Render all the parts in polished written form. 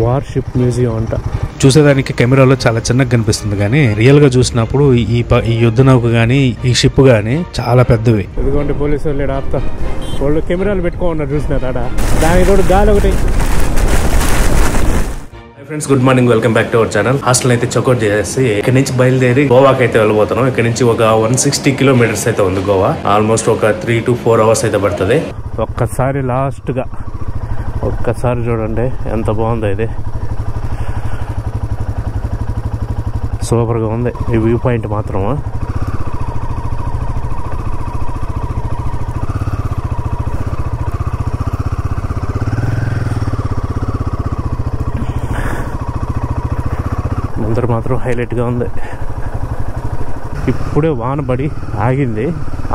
Worship museum అంట. చూసేదానికి కెమెరాలో చాలా చిన్నగా కనిపిస్తుంది, కానీ రియల్ గా చూసినప్పుడు ఈ యుద్ధ నౌక గానీ ఈ షిప్ గానీ చాలా పెద్దవి. ఇదిగోండి పోలీసు వాళ్ళు ఆపుతా, వాళ్ళు కెమెరాలు పెట్టుకోమన్నారు చూసినారు ఆడ. దానికి తోడు గాలి ఒకటి. Friends, good morning, welcome back to our channel. Hostel అయితే చెక్అౌట్ చేసేసి ఇక్కడ నుంచి బయలుదేరి గోవాకి అయితే వెళ్ళబోతున్నాం. ఇక్కడ నుంచి ఒక 160 కిలోమీటర్స్ అయితే ఉంది గోవా. ఆల్మోస్ట్ ఒక 3 to 4 hours అయితే పడుతుంది. ఒక్కసారి లాస్ట్ గా ఒక్కసారి చూడండి ఎంత బాగుందో ఇది. సూపర్ గా ఉంది ఈ వ్యూ పాయింట్ మాత్రం. ముందర మాత్రం హైలైట్గా ఉంది. ఇప్పుడే వాన పడి ఆగింది.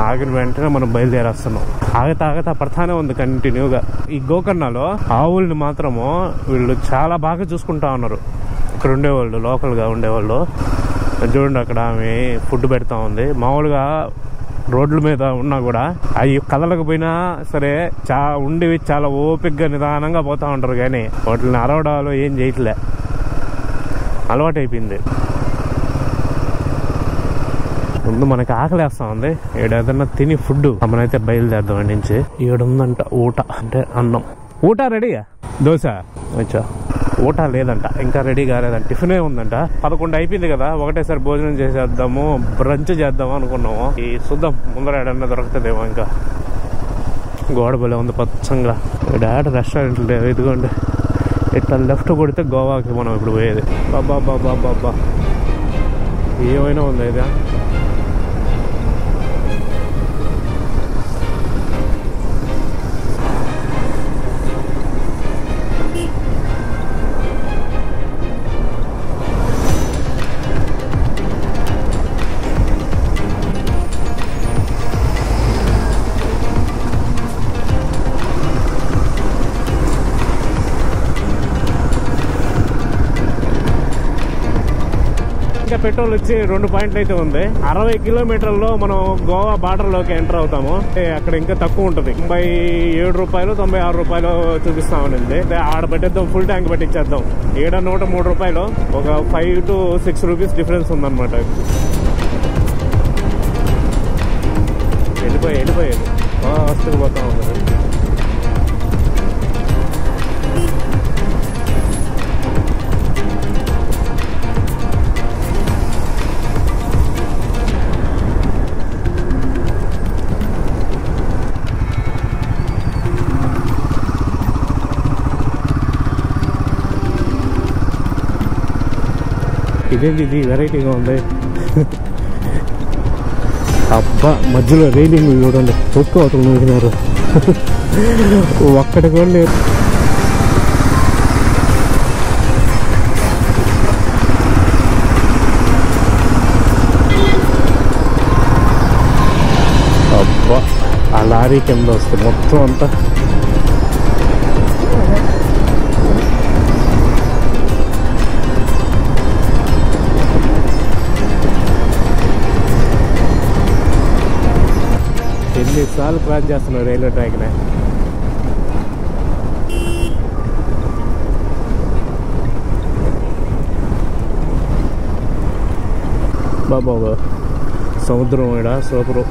ఆగిన వెంటనే మనం బయలుదేరేస్తున్నాం. ఆగతా పడతానే ఉంది కంటిన్యూగా. ఈ గోకర్ణలో ఆవుల్ని మాత్రము వీళ్ళు చాలా బాగా చూసుకుంటా ఉన్నారు. ఇక్కడ ఉండేవాళ్ళు, లోకల్గా ఉండేవాళ్ళు. చూడండి అక్కడ ఆమె ఫుడ్ పెడతా ఉంది. మామూలుగా రోడ్ల మీద ఉన్నా కూడా అవి కదలకపోయినా సరే ఉండేవి చాలా ఓపికగా నిదానంగా పోతా ఉంటారు, కానీ వాటిని అరవడాలు ఏం చేయట్లే, అలవాటు అయిపోయింది. ముందు మనకి ఆకలేస్తా ఉంది. ఏదైనా తిని ఫుడ్ మనమైతే బయలుదేరదాం. అండి నుంచి ఏడుందంట ఊట, అంటే అన్నం. ఊట రెడీగా, దోశ వచ్చా, ఊట లేదంట, ఇంకా రెడీ కాలేదంట. టిఫినే ఉందంట. 11 అయిపోయింది కదా, ఒకటేసారి భోజనం చేసేద్దాము, బ్రంచ్ చేద్దాము అనుకున్నాము. ఈ చూద్దాం ముందర ఏడన్నా దొరుకుతుందేమో. ఇంకా గోడ బలే ఉంది పచ్చంగా. డాడ రెస్టారెంట్లు లేవు. ఇదిగోండి ఇట్లా లెఫ్ట్ కొడితే గోవాకి మనం ఇప్పుడు పోయేది. బాబా ఏమైనా ఉంది ఇదా. పెట్రోల్ వచ్చి 2 పాయింట్లు అయితే ఉంది. 60 కిలోమీటర్లో మనం గోవా బార్డర్ లోకి ఎంటర్ అవుతాము. అక్కడ ఇంకా తక్కువ ఉంటుంది. 87 రూపాయలు 96 రూపాయలు చూపిస్తామనింది. ఆడ పెట్టేద్దాం, ఫుల్ ట్యాంక్ పెట్టించేద్దాం. 103 రూపాయలు, ఒక 5 to 6 రూపీస్ డిఫరెన్స్ ఉందన్నమాట. వెళ్ళిపోయేది ఫాస్ట్గా పోతా ఉంది. ఇదేంటి ఇది వెరైటీగా ఉంది. అబ్బా మధ్యలో రైలింగ్ చూడండి, చూసుకోవటం చూసినారు. ఒక్కటి కూడా లేదు. అబ్బా ఆ లారీ కింద వస్తే మొత్తం అంతా ఎన్నిసార్లు క్రాస్ చేస్తున్నావు రైల్వే ట్రాక్నే. బాబా సముద్రం ఇక్కడ సూపరు.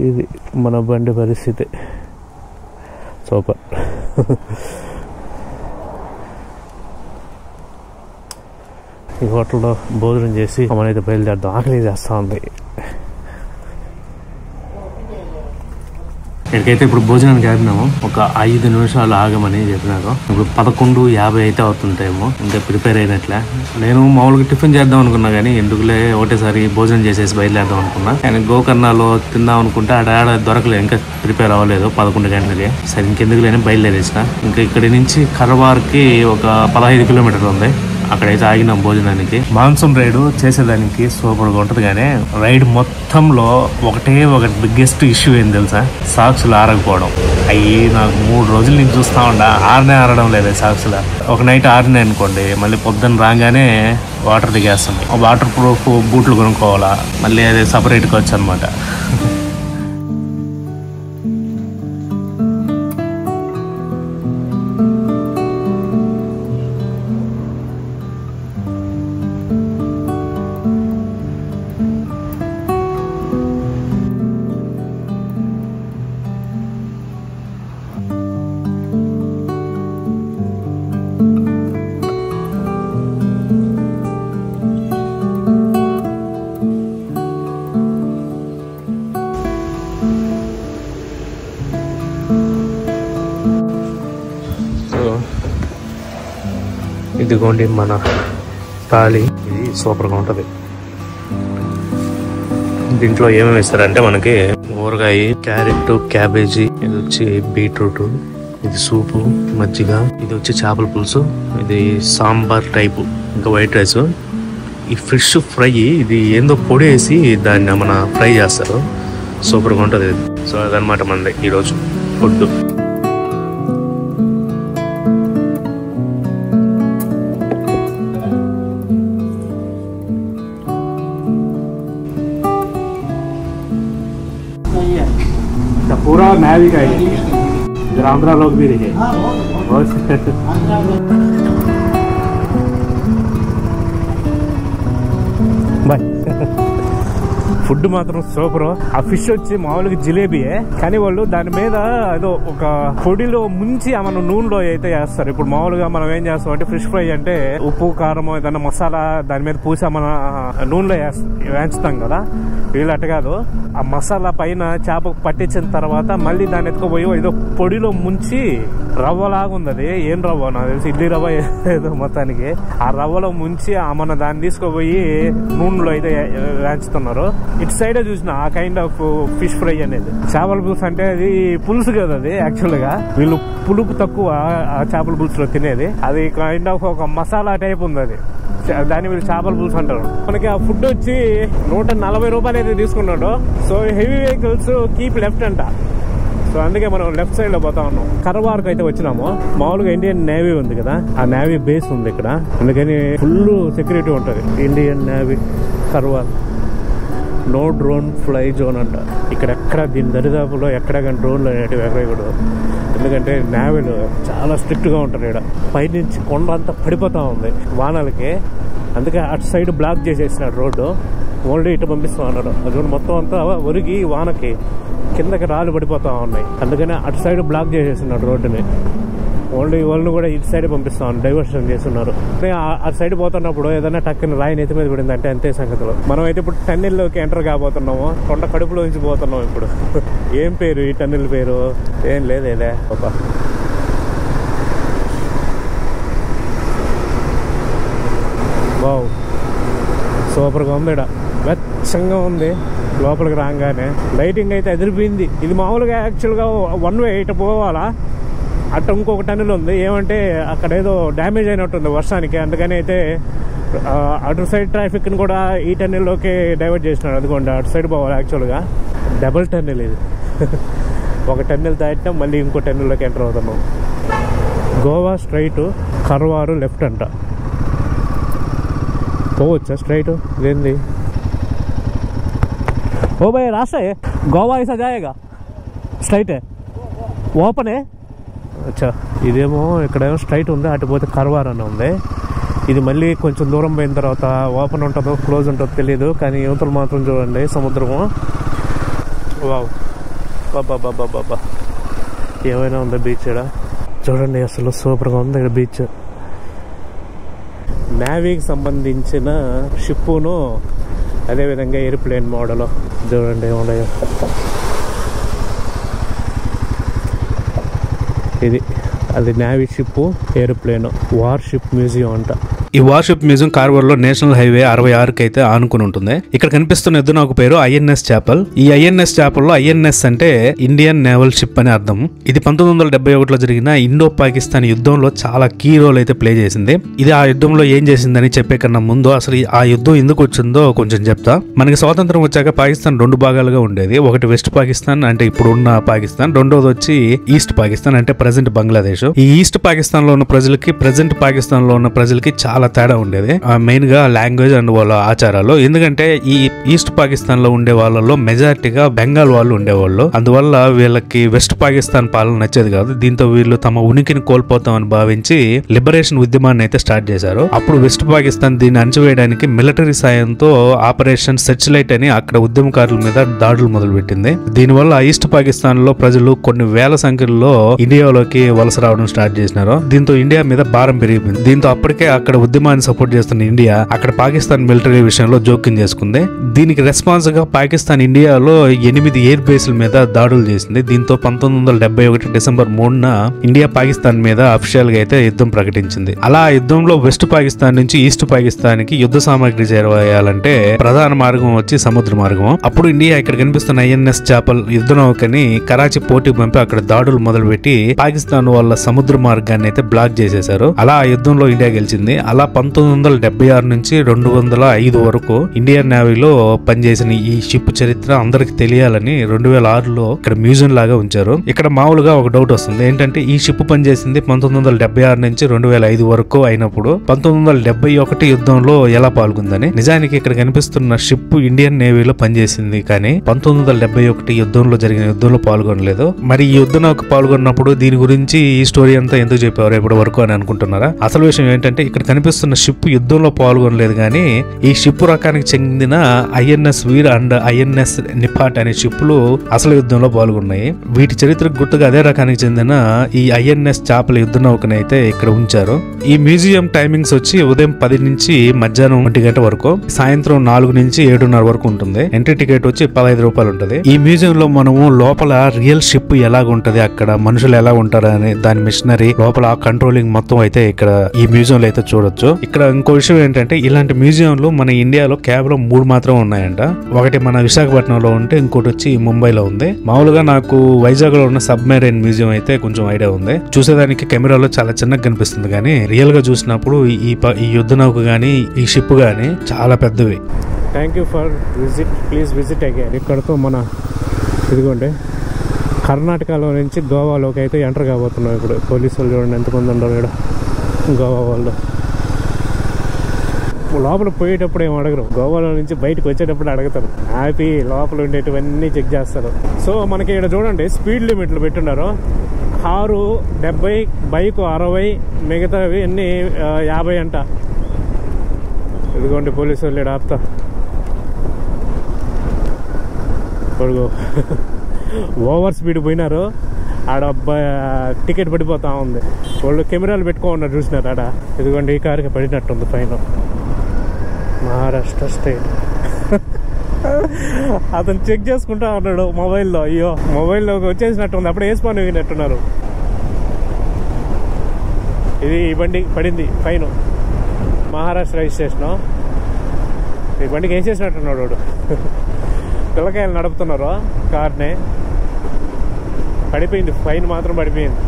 ఇది మన బండి పరిస్థితి. సూపర్. ఈ హోటల్లో భోజనం చేసి మనైతే బయలుదేరదాం. ఆకలి చేస్తూ ఉంది. ఇక్కడికైతే ఇప్పుడు భోజనానికి ఆపినాము. ఒక 5 నిమిషాలు ఆగమని చెప్పినారు. ఇప్పుడు 11:50 అయితే అవుతుంటాయేమో. ఇంకా ప్రిపేర్ అయినట్లే. నేను మామూలుగా టిఫిన్ చేద్దాం అనుకున్నా కానీ ఎందుకులే ఒకటేసారి భోజనం చేసేసి బయలుదేరదాం అనుకున్నా. కానీ గోకర్ణలో తిందాం అనుకుంటే ఆడ దొరకలేదు. ఇంకా ప్రిపేర్ అవ్వలేదు 11 గంటలకి. సరే ఇంకెందుకు లేని బయలుదేరేసిన. ఇంకా ఇక్కడి నుంచి కర్వార్కి ఒక 15 కిలోమీటర్లు ఉంది. అక్కడైతే ఆగినాం భోజనానికి. మాన్సూన్ రైడ్ చేసేదానికి సూపర్గా ఉంటుంది. కానీ రైడ్ మొత్తంలో ఒకటి బిగ్గెస్ట్ ఇష్యూ ఏం తెలుసా? సాక్సులు ఆరకపోవడం. అయ్యి నాకు 3 రోజులు నేను చూస్తా ఉండా ఆరడం లేదు సాక్సులు. ఒక నైట్ ఆరినాయి అనుకోండి, మళ్ళీ పొద్దున్న రాగానే వాటర్ దిగేస్తుంది. వాటర్ ప్రూఫ్ బూట్లు కొనుక్కోవాలా, మళ్ళీ అదే సపరేట్గా వచ్చు అనమాట. ఇదిగోండి మన థాలి. ఇది సూపర్గా ఉంటుంది. దీంట్లో ఏమేమి ఇస్తారంటే మనకి ఊరగాయ, క్యారెట్, క్యాబేజీ, ఇది వచ్చి బీట్రూట్, ఇది సూపు, మజ్జిగ, ఇది వచ్చి చేపల పులుసు, ఇది సాంబార్ టైపు, ఇంకా వైట్ రైస్. ఈ ఫిష్ ఫ్రై ఇది ఏందో పొడి వేసి దాన్ని మన ఫ్రై చేస్తారు. సూపర్గా ఉంటుంది. సో అదనమాట మనది ఈరోజు ఫుడ్. पूरा नया का है इधर आंध्रा लोग भी रहे बाय ఫుడ్ మాత్రం సూపర్. ఆ ఫిష్ వచ్చి మామూలుగా జిలేబీయే, కానీ వాళ్ళు దాని మీద ఏదో ఒక పొడిలో ముంచి మన నూనెలో అయితే వేస్తారు. ఇప్పుడు మామూలుగా మనం ఏం చేస్తాం అంటే ఫిష్ ఫ్రై అంటే ఉప్పు, కారం, ఏదైనా మసాలా దాని మీద పూసి మన నూనెలో వేయించుతాం కదా. వీళ్ళు అట్ట కాదు. ఆ మసాలా పైన చేప పట్టించిన తర్వాత మళ్ళీ దాన్ని ఎత్తుకుపోయి ఏదో పొడిలో ముంచి రవ్వలాగా ఉంది. అది ఏం రవ్వ నాకు తెలిసి ఇడ్లీ రవ్వ ఏదో మొత్తానికి. ఆ రవ్వలో ముంచి మన దాన్ని తీసుకుపోయి నూనెలో అయితే వేయించుతున్నారు. ఇటు సైడే చూసిన ఆ కైండ్ ఆఫ్ ఫిష్ ఫ్రై అనేది. చేపల పులుసు అంటే అది పులుసు కదా, అది యాక్చువల్ గా వీళ్ళు పులుపు తక్కువ ఆ చేపల పులుసులో తినేది. అది కైండ్ ఆఫ్ ఒక మసాలా టైప్ ఉంది. అది దాన్ని వీళ్ళు చేపల పులుసు అంటారు. మనకి ఆ ఫుడ్ వచ్చి 140 రూపాయలు అయితే తీసుకున్నాడు. So heavy vehicles keep left అంట. సో అందుకే మనం లెఫ్ట్ సైడ్ లో పోతా ఉన్నాం. కర్వార్కు అయితే వచ్చినాము. మామూలుగా ఇండియన్ నేవీ ఉంది కదా, ఆ నేవీ బేస్ ఉంది ఇక్కడ. అందుకని ఫుల్ సెక్యూరిటీ ఉంటుంది. Indian navy Karwar. No drone fly zone అంట. ఇక్కడ ఎక్కడ దీని దరిదాపులో ఎక్కడ కానీ డ్రోన్లు అనేటివి ఎగరేయకూడదు. ఎందుకంటే నేవీలు చాలా స్ట్రిక్ట్గా ఉంటారు. ఇక్కడ పైనుంచి కొండ అంతా పడిపోతూ ఉంది వానలకి. అందుకే అటు సైడ్ బ్లాక్ చేసేసినాడు రోడ్డు. ఓన్లీ ఇటు పంపిస్తూ ఉన్నాడు. అది మొత్తం అంతా ఒరిగి వానకి కిందకి రాళ్ళు పడిపోతూ ఉన్నాయి. అందుకనే అటు సైడ్ బ్లాక్ చేసేసినాడు రోడ్డుని. ఓన్లీ వాళ్ళు కూడా ఇటు సైడ్ పంపిస్తాం, డైవర్షన్ చేస్తున్నారు. అటు సైడ్ పోతున్నప్పుడు ఏదైనా టక్కుని రాయి నెత్తి మీద పడింది అంటే అంతే సంగతులు. మనం అయితే ఇప్పుడు టన్నెల్లోకి ఎంటర్ కాబోతున్నాము. కొండ కడుపులో నుంచి పోతున్నాం ఇప్పుడు. ఏం పేరు ఈ టన్నెల్ పేరు? ఏం లేదేదే ఒక వావ్ సూపర్గా ఉంది. ఇక్కడ వెచ్చంగా ఉంది. లోపలికి రాగానే లైటింగ్ అయితే ఎదిరిపోయింది. ఇది మామూలుగా యాక్చువల్గా 1 వే ఇటు పోవాలా. అటు ఇంకొక టన్నెల్ ఉంది. ఏమంటే అక్కడ ఏదో డ్యామేజ్ అయినట్టుంది వర్షానికి. అందుకని అయితే అటు సైడ్ ట్రాఫిక్ని కూడా ఈ టన్నెల్లోకి డైవర్ట్ చేసినాడు. అందుకోండి అటు సైడ్ పోవాలి. యాక్చువల్గా డబుల్ టన్నెల్ ఇది. ఒక టన్నెల్ దాటినా మళ్ళీ ఇంకో టన్నెల్లోకి ఎంటర్ అవుతున్నాం. గోవా స్ట్రైట్, కర్వారు లెఫ్ట్ అంట. పోవచ్చా స్ట్రైట్? ఇదేంది? ఓ భయ్ రాస్తా గోవా ऐसा जाएगा స్ట్రైట్ ఓపెన్ అచ్చా. ఇదేమో ఇక్కడేమో స్ట్రైట్ ఉంది, అటు పోతే కర్వార్ అని ఉంది. ఇది మళ్ళీ కొంచెం దూరం పోయిన తర్వాత ఓపెన్ ఉంటుందో క్లోజ్ ఉంటుందో తెలియదు. కానీ యువతలు మాత్రం చూడండి సముద్రము. వావ్ బాబా ఏమైనా ఉందా బీచ్ ఇక్కడ చూడండి. అసలు సూపర్గా ఉంది ఇక్కడ బీచ్. నేవీకి సంబంధించిన షిప్పును అదేవిధంగా ఎయిర్ప్లేన్ మోడల్ చూడండి ఏమున్నాయో. ఇది అది navy ship, aeroplane, war ship museum అంట. ఈ వార్షిప్ మ్యూజియం కార్వర్లో నేషనల్ హైవే 66 అయితే ఆనుకుని ఉంటుంది. ఇక్కడ కనిపిస్తున్న ఎద్దు నాకు పేరు ఐఎన్ఎస్ చాపల్. ఈ ఐఎన్ఎస్ చాపల్ లో ఐఎన్ఎస్ అంటే ఇండియన్ నేవల్ షిప్ అని అర్థం. ఇది 1971లో జరిగిన ఇండో పాకిస్తాన్ యుద్ధంలో చాలా కీ రోల్ అయితే ప్లే చేసింది. ఇది ఆ యుద్ధంలో ఏం చేసిందని చెప్పే కన్నా ముందు అసలు ఆ యుద్ధం ఎందుకు వచ్చిందో కొంచెం చెప్తా. మనకి స్వాతంత్రం వచ్చాక పాకిస్తాన్ 2 భాగాలుగా ఉండేది. ఒకటి వెస్ట్ పాకిస్తాన్ అంటే ఇప్పుడు ఉన్న పాకిస్తాన్, రెండోది వచ్చి ఈస్ట్ పాకిస్తాన్ అంటే ప్రెసెంట్ బంగ్లాదేశ్. ఈ ఈస్ట్ పాకిస్తాన్ లో ఉన్న ప్రజలకి ప్రెసెంట్ పాకిస్తాన్ లో ఉన్న ప్రజలకి చాలా తేడా ఉండేది, మెయిన్ గా లాంగ్వేజ్ అండ్ వాళ్ళ ఆచారాలు. ఎందుకంటే ఈ ఈస్ట్ పాకిస్తాన్ లో ఉండే వాళ్ళలో మెజారిటీగా బెంగాల్ వాళ్ళు ఉండేవాళ్ళు. అందువల్ల వీళ్ళకి వెస్ట్ పాకిస్తాన్ పాలన నచ్చేది కాదు. దీంతో వీళ్ళు తమ ఉనికిని కోల్పోతామని భావించి లిబరేషన్ ఉద్యమాన్ని అయితే స్టార్ట్ చేశారు. అప్పుడు వెస్ట్ పాకిస్తాన్ దీన్ని అణచివేయడానికి మిలిటరీ సాయంతో ఆపరేషన్ సెర్చ్ లైట్ అని అక్కడ ఉద్యమకారుల మీద దాడులు మొదలుపెట్టింది. దీనివల్ల ఈస్ట్ పాకిస్తాన్ లో ప్రజలు కొన్ని వేల సంఖ్యలో ఇండియాలోకి వలస రావడం స్టార్ట్ చేసినారు. దీంతో ఇండియా మీద భారం పెరిగిపోయింది. దీంతో అప్పటికే అక్కడ ఉద్యమాన్ని సపోర్ట్ చేస్తున్న ఇండియా అక్కడ పాకిస్తాన్ మిలిటరీ విషయంలో జోక్యం చేసుకుంది. దీనికి రెస్పాన్స్ గా పాకిస్తాన్ ఇండియాలో 8 ఎయిర్ బేస్ల మీద దాడులు చేసింది. దీంతో 1971 డిసెంబర్ 3న ఇండియా పాకిస్తాన్ మీద అఫీషియల్ గా అయితే యుద్ధం ప్రకటించింది. అలా యుద్ధంలో వెస్ట్ పాకిస్తాన్ నుంచి ఈస్ట్ పాకిస్తాన్ కి యుద్ధ సామాగ్రి చేరవేయాలంటే ప్రధాన మార్గం వచ్చి సముద్ర మార్గం. అప్పుడు ఇండియా ఇక్కడ కనిపిస్తున్న ఐఎన్ఎస్ చాపల్ యుద్ధ నౌకని కరాచీ పోర్టుకు పంపి అక్కడ దాడులు మొదలుపెట్టి పాకిస్తాన్ వాళ్ళ సముద్ర మార్గాన్ని అయితే బ్లాక్ చేసేశారు. అలా ఆ యుద్ధంలో ఇండియా గెలిచింది. అలా 1976 నుంచి 205 వరకు ఇండియన్ నేవీలో పనిచేసిన ఈ షిప్ చరిత్ర అందరికి తెలియాలని 2006లో ఇక్కడ మ్యూజియం లాగా ఉంచారు. ఇక్కడ మామూలుగా ఒక డౌట్ వస్తుంది, ఏంటంటే ఈ షిప్ పనిచేసింది 1976 నుంచి 2005 వరకు అయినప్పుడు 1971 యుద్ధంలో ఎలా పాల్గొందని. నిజానికి ఇక్కడ కనిపిస్తున్న షిప్ ఇండియన్ నేవీలో పనిచేసింది, కానీ 1971 యుద్ధంలో జరిగిన యుద్ధంలో పాల్గొనలేదు. మరి ఈ యుద్ధ నౌక పాల్గొన్నప్పుడు దీని గురించి ఈ స్టోరీ అంతా ఎందుకు చెప్పారు ఇప్పటి వరకు అని అనుకుంటున్నారా? అసలు విషయం ఏంటంటే ఇక్కడ కనిపిస్తున్న షిప్ యుద్ధంలో పాల్గొనలేదు, కానీ ఈ షిప్ రకానికి చెందిన ఐఎన్ఎస్ వీర్ అండ్ ఐఎన్ఎస్ నిపాట్ అనే షిప్లు అసలు యుద్ధంలో పాల్గొన్నాయి. వీటి చరిత్రకు గుర్తుగా అదే రకానికి చెందిన ఈ ఐఎన్ఎస్ చాపల యుద్ధ నౌకను అయితే ఇక్కడ ఉంచారు. ఈ మ్యూజియం టైమింగ్స్ వచ్చి ఉదయం 10 నుంచి మధ్యాహ్నం 1 గంట వరకు, సాయంత్రం 4 నుంచి 7:30 వరకు ఉంటుంది. ఎంట్రీ టికెట్ వచ్చి 15 రూపాయలు ఉంటుంది. ఈ మ్యూజియం లో మనము లోపల రియల్ షిప్ ఎలాగ ఉంటది, అక్కడ మనుషులు ఎలా ఉంటారు అని దాని మిషనరీ లోపల కంట్రోలింగ్ మొత్తం అయితే ఇక్కడ ఈ మ్యూజియం లో అయితే చూడొచ్చు. ఇక్కడ ఇంకో విషయం ఏంటంటే ఇలాంటి మ్యూజియంలు మన ఇండియాలో కేవలం 3 మాత్రం ఉన్నాయంట. ఒకటి మన విశాఖపట్నంలో ఉంటే, ఇంకోటి వచ్చి ముంబైలో ఉంది. మామూలుగా నాకు వైజాగ్ లో ఉన్న సబ్మెరైన్ మ్యూజియం అయితే కొంచెం ఐడియా ఉంది. చూసేదానికి కెమెరాలో చాలా చిన్నగా కనిపిస్తుంది, కానీ రియల్ గా చూసినప్పుడు ఈ యుద్ధ నౌక గానీ ఈ షిప్ గానీ చాలా పెద్దవి. Thank you for visit, please visit again. ఇక్కడతో మన ఇదిగోండి కర్ణాటకలో నుంచి గోవాలోకి అయితే ఎంటర్ కాబోతున్నాం. ఇప్పుడు పోలీసులు చూడండి ఎంతమంది ఉన్నారు ఇక్కడ గోవా వాళ్ళు. లోపల పోయేటప్పుడు ఏం అడగరు, గోవాలో నుంచి బయటకు వచ్చేటప్పుడు అడుగుతారు. హ్యాపీ లోపల ఉండేటివన్నీ చెక్ చేస్తారు. సో మనకి ఇక్కడ చూడండి స్పీడ్ లిమిట్లు పెట్టున్నారు. కారు 70, బైక్ 60, మిగతావి అన్ని 50 అంట. ఇదిగోండి పోలీసు వాళ్ళు ఇక్కడ ఆపుతా పొడుగు ఓవర్ స్పీడ్ పోయినారు. ఆడ టికెట్ పడిపోతా ఉంది. వాళ్ళు కెమెరాలు పెట్టుకోన్నారు, చూసినారు ఆడ. ఇదిగోండి ఈ కారుకి పడినట్టుంది ఫైన్. మహారాష్ట్ర స్టేట్. అతను చెక్ చేసుకుంటా ఉన్నాడు మొబైల్లో. అయ్యో మొబైల్లో వచ్చేసినట్టుంది, అప్పుడు వేసుకొని వినట్టున్నారు. ఇది ఈ బండి పడింది ఫైన్, మహారాష్ట్ర రిజిస్ట్రేషను. ఈ బండికి వేసేసినట్టున్నాడు వాడు. పిల్లకాయలు నడుపుతున్నారు కార్ని. పడిపోయింది ఫైన్, మాత్రం పడిపోయింది.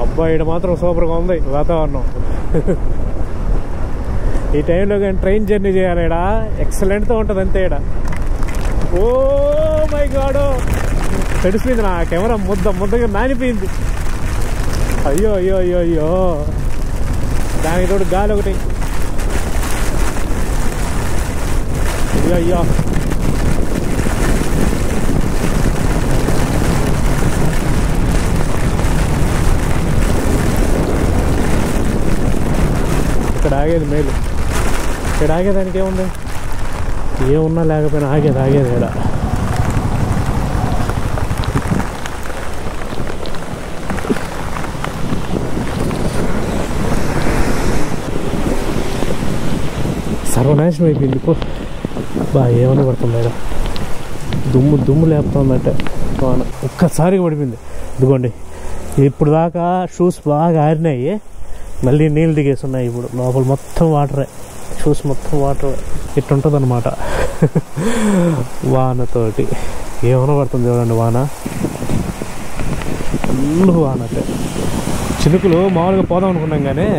అబ్బాయి ఈడ మాత్రం సూపర్గా ఉంది వాతావరణం. ఈ టైంలో కానీ ట్రైన్ జర్నీ చేయాలి ఈడ, ఎక్సలెంట్తో ఉంటుంది అంతే ఈడ. ఓ మై గాడ్, తడిసిపోయింది నా కెమెరా, ముద్దగా నానిపోయింది. అయ్యో అయ్యో అయ్యో అయ్యో, దానికి తోడు గాలి ఒకటి. అయ్యో అయ్యో, ఇక్కడ ఆగేది మేలు. ఇక్కడ ఆగేదానికి ఏముంది, ఏమున్నా లేకపోయినా ఆగేది ఇక్కడ. సర్వనాశనం అయిపోయింది. బాగా ఏమన్నా పడుతుంది ఇక్కడ, దుమ్ము లేపుతుందంటే. వాన ఒక్కసారిగా పడిపోయింది. ఇదిగోండి ఇప్పుడు దాకా షూస్ బాగా ఆరినాయి, మళ్ళీ నీళ్ళు దిగేసి ఉన్నాయి. ఇప్పుడు లోపల మొత్తం వాటరే, షూస్ మొత్తం వాటర్. ఇట్టుంటుంది అనమాట వానతోటి. ఏమైనా పడుతుంది చూడండి వాన, ఫుల్ వాన. అంటే చినుకులు మామూలుగా పోదాం అనుకున్నాం కానీ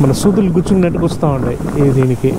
మన సూదులు గుచ్చుకున్నట్టు గుచ్చుతూ ఉంటాయి ఈ దీనికి.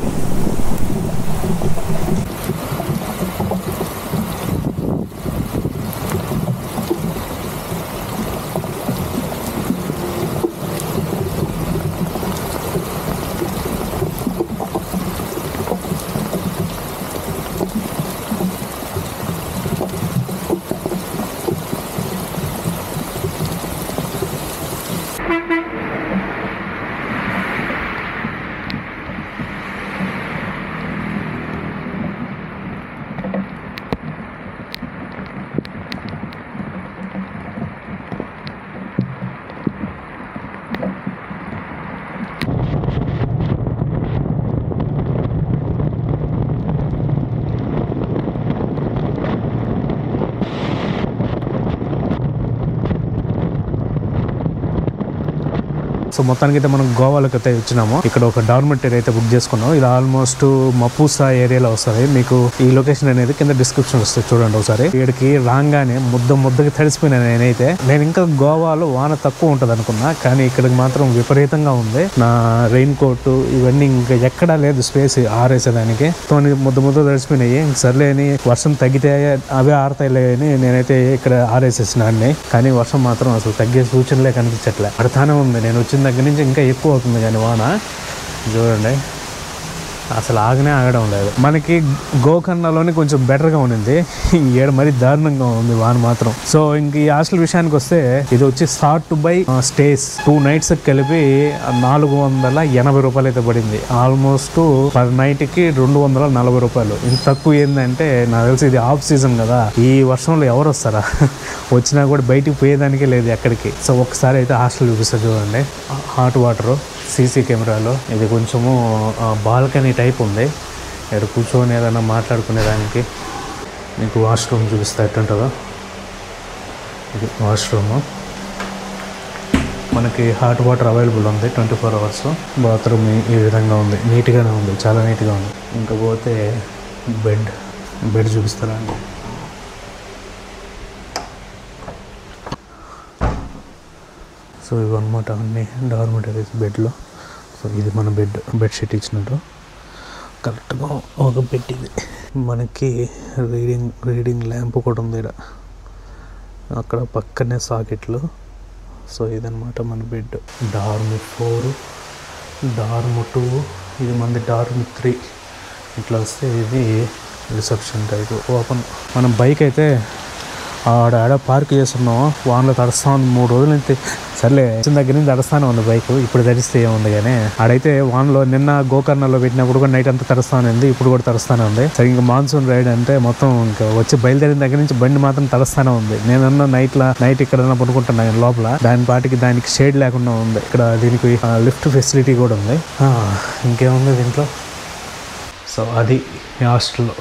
సో మొత్తానికి అయితే మనం గోవాలోకి అయితే వచ్చినాము. ఇక్కడ ఒక డార్మెటరీ అయితే బుక్ చేసుకున్నాం. ఇది ఆల్మోస్ట్ మపూసా ఏరియాలో వస్తుంది. మీకు ఈ లొకేషన్ అనేది కింద డిస్క్రిప్షన్ వస్తుంది, చూడండి ఒకసారి. ఇక్కడికి రాగానే ముద్దకి తడిసిపోయినా నేనైతే. నేను ఇంకా గోవాలో వాన తక్కువ ఉంటుంది అనుకున్నా, కానీ ఇక్కడికి మాత్రం విపరీతంగా ఉంది. నా రెయిన్ కోట్ ఇవన్నీ ఇంకా ఎక్కడా లేదు స్పేస్ ఆరేసేదానికి. ముద్ద తడిసిపోయినాయి. సర్లే అని వర్షం తగ్గితే అవే ఆరతాయిలే అని నేనైతే ఇక్కడ ఆరేసేసిన అన్ని. కానీ వర్షం మాత్రం అసలు తగ్గే సూచనలే కనిపించట్లే, పడతానే ఉంది. నేను వచ్చిన దగ్గర నుంచి ఇంకా ఎక్కువ అవుతుంది కానీ వాన చూడండి అసలు ఆగడం లేదు. మనకి గోకర్ణలోనే కొంచెం బెటర్గా ఉండింది, ఏడ మరీ దారుణంగా ఉంది వాన మాత్రం. సో ఇంక ఈ హాస్టల్ విషయానికి వస్తే ఇది వచ్చి స్టార్ట్ బై స్టేస్ 2 nights కలిపి 480 రూపాయలు అయితే పడింది. ఆల్మోస్ట్ పర్ నైట్ కి 240 రూపాయలు. ఇంత తక్కువ ఏంటంటే నాకు తెలిసి ఇది ఆఫ్ సీజన్ కదా, ఈ వర్షంలో ఎవరు వస్తారా వచ్చినా కూడా బయటికి పోయేదానికే లేదు ఎక్కడికి. సో ఒకసారి అయితే హాస్టల్ చూపిస్తా చూడండి. హాట్ వాటర్, సీసీ కెమెరాలు, ఇది కొంచెము బాల్కనీ టైప్ ఉంది. ఇక్కడ కూర్చొని ఏదైనా మాట్లాడుకునేదానికి. మీకు వాష్రూమ్ చూపిస్తా ఎట్టుంటుందో. ఇది వాష్రూము. మనకి హాట్ వాటర్ అవైలబుల్ ఉంది 24 hours. బాత్రూమ్ ఈ విధంగా ఉంది, నీట్గానే ఉంది, చాలా నీట్గా ఉంది. ఇంకా పోతే బెడ్ చూపిస్తారా అండి. సో ఇవన్నమాట అన్ని డార్మెటరీస్ బెడ్లో. సో ఇది మన బెడ్షీట్ ఇచ్చినట్టు కరెక్ట్గా ఒక బెడ్. ఇది మనకి రీడింగ్ ల్యాంప్ కూడా ఉంది ఇక్కడ, అక్కడ పక్కనే సాకెట్లు. సో ఇదన్నమాట మన బెడ్. డార్మ్ 4, డార్మ్ 2, ఇది మనది డార్మ్ 3. ఇట్లా వస్తే ఇది రిసెప్షన్ టైప్ ఓపెన్. మనం బైక్ అయితే ఆడ పార్క్ చేస్తున్నాం, వానలో తడుస్తా ఉంది 3 రోజుల నుంచి. సర్లే వచ్చిన దగ్గర నుంచి తడుస్తానే ఉంది బైక్, ఇప్పుడు తడిస్తే ఏముంది కానీ. ఆడైతే వానలో నిన్న గోకర్ణలో పెట్టినప్పుడు కూడా నైట్ అంతా తడుస్తానే ఉంది, ఇప్పుడు కూడా తడుస్తానే ఉంది. సరే ఇంకా మాన్సూన్ రైడ్ అంటే మొత్తం ఇంకా వచ్చి బయలుదేరిన దగ్గర నుంచి బండి మాత్రం తడుస్తానే ఉంది. నేనన్నా నైట్ ఎక్కడన్నా పడుకుంటున్నాను లోపల, దానికి షేడ్ లేకుండా ఉంది. ఇక్కడ దీనికి లిఫ్ట్ ఫెసిలిటీ కూడా ఉంది. ఇంకేముంది దీంట్లో. సో అది హాస్టల్లో.